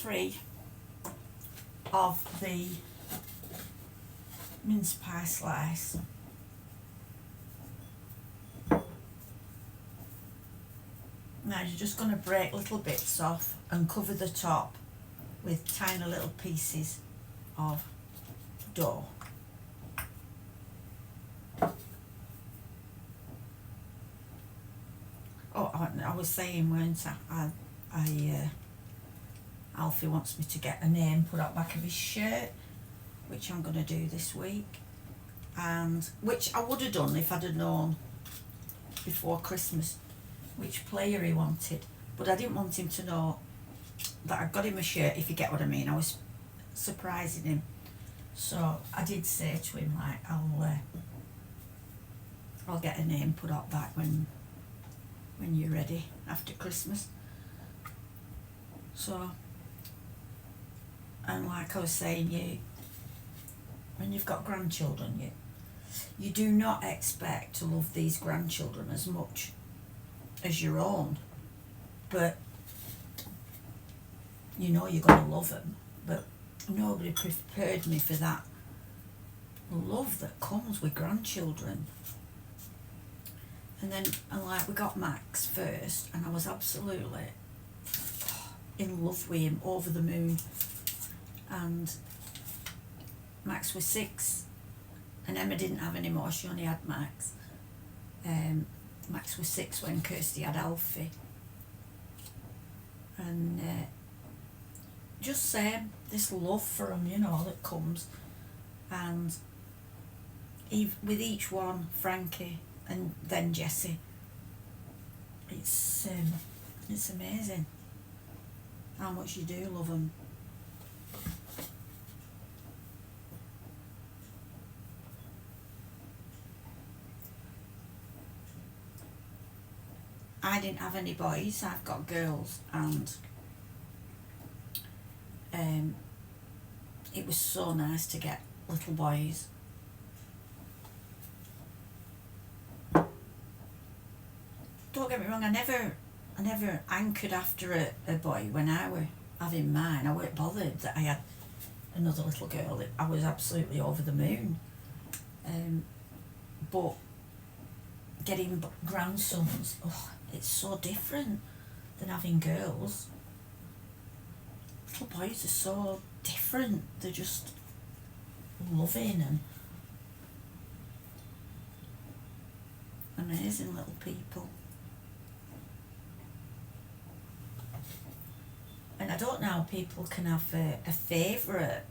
3 of the mince pie slice. Now you're just going to break little bits off and cover the top with tiny little pieces of dough. Oh, I was saying, weren't I? Alfie wants me to get a name put up back of his shirt, which I'm going to do this week, and which I would have done if I'd have known before Christmas which player he wanted, but I didn't want him to know that I got him a shirt, if you get what I mean. I was surprising him, so I did say to him, like, I'll get a name put up back when you're ready after Christmas. So, and like I was saying, when you've got grandchildren, you do not expect to love these grandchildren as much as your own, but you know you're going to love them. But nobody prepared me for that love that comes with grandchildren. And then, like, we got Max first, and I was absolutely in love with him, over the moon. And Max was 6, and Emma didn't have any more, she only had Max. Max was 6 when Kirsty had Alfie. And just saying, this love for him, that comes. And with each one, Frankie and then Jessie, it's amazing how much you do love them. I didn't have any boys, I've got girls, and it was so nice to get little boys. Don't get me wrong, I never anchored after a boy when I were having mine. I weren't bothered that I had another little girl. I was absolutely over the moon. But getting grandsons, it's so different than having girls. Little boys are so different. They're just loving and amazing little people. And I don't know how people can have a favourite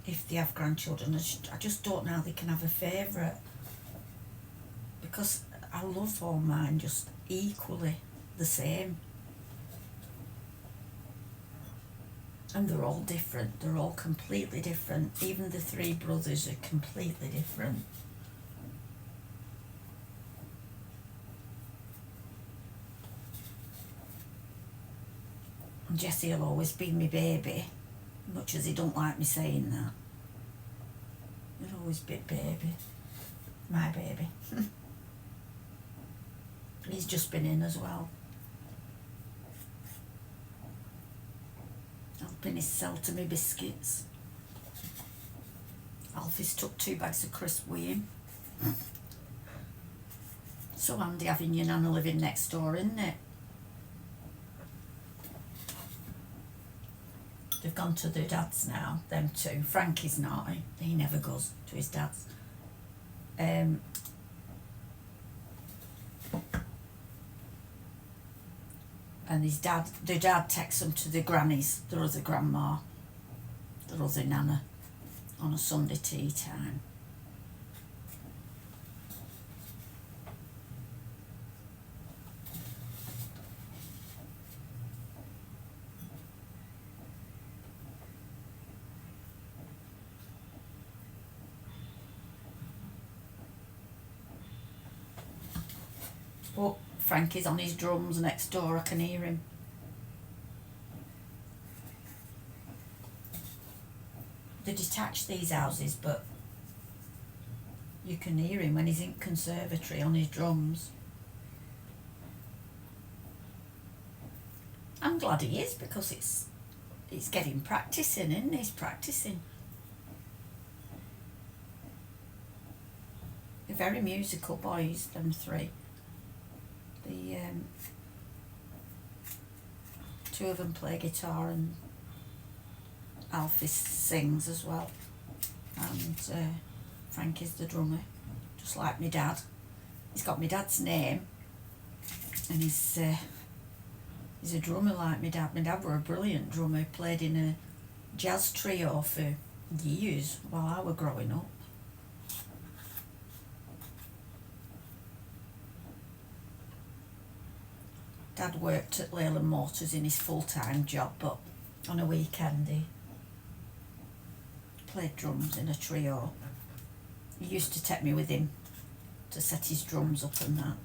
if they have grandchildren. I just don't know how they can have a favourite, because I love all mine just equally the same. And they're all different. They're all completely different. Even the 3 brothers are completely different. And Jessie will always be my baby, much as he don't like me saying that. He'll always be baby. My baby. He's just been in as well, helping his sell to me biscuits. Alfie's took 2 bags of crisps with him. So handy having your nana living next door, isn't it? They've gone to their dad's now, them 2. Frankie's not, he never goes to his dad's. And their dad takes them to their grannies, their other grandma, their other nana, on a Sunday tea time. But Frankie's on his drums next door, I can hear him. They're detached, these houses, but you can hear him when he's in conservatory on his drums. I'm glad he is, because it's He's getting practicing, isn't he? He's practicing. They're very musical boys, them three. The two of them play guitar and Alfie sings as well. And Frank is the drummer, just like my dad. He's got my dad's name, and he's a drummer like my dad. My dad were a brilliant drummer. He played in a jazz trio for years while I were growing up. Dad worked at Leyland Motors in his full-time job, but on a weekend he played drums in a trio. He used to take me with him to set his drums up and that.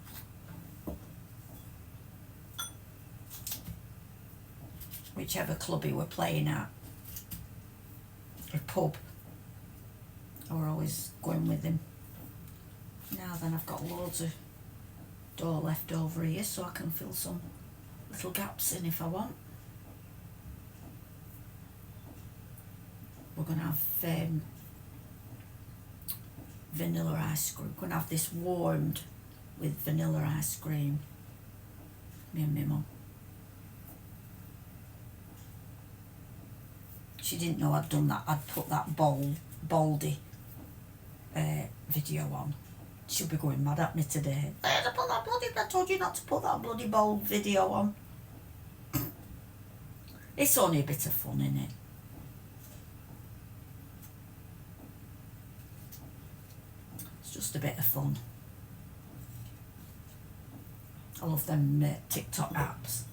Whichever club he were playing at, a pub, I were always going with him. Now then, I've got loads of dough left over here, so I can fill some little gaps in if I want. We're going to have vanilla ice cream. We're going to have this warmed with vanilla ice cream. Me and my mum. She didn't know I'd done that. I'd put that Baldy video on. She'll be going mad at me today. I told you not to put that bloody bold video on. It's only a bit of fun, innit? It's just a bit of fun. I love them TikTok apps.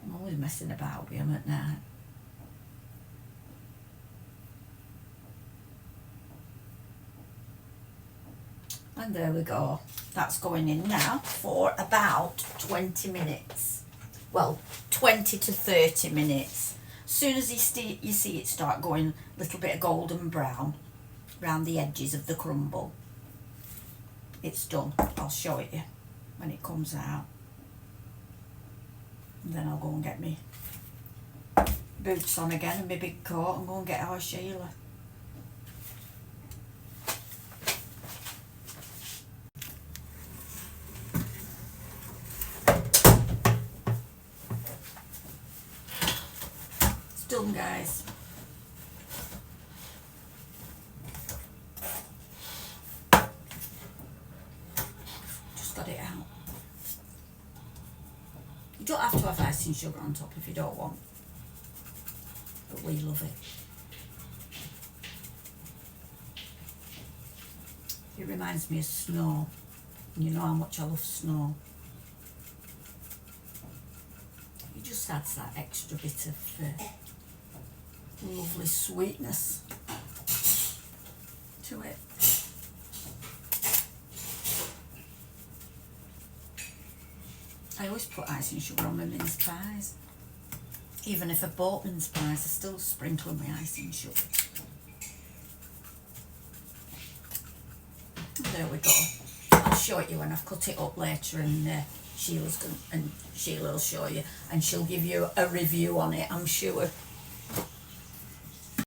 I'm always messing about with them at night. And there we go. That's going in now for about 20 minutes. Well, 20 to 30 minutes. As soon as you see it start going a little bit of golden brown around the edges of the crumble, it's done. I'll show it you when it comes out. And then I'll go and get me boots on again and my big coat and go and get our Sheila. It's done, guys. Just got it out. You don't have to have icing sugar on top if you don't want, but we love it. It reminds me of snow. You know how much I love snow. It just adds that extra bit of lovely sweetness to it. I always put icing sugar on my mince pies. Even if I bought mince pies, I still sprinkle my icing sugar. There we go. I'll show it you when I've cut it up later, and Sheila will show you, and she'll give you a review on it, I'm sure.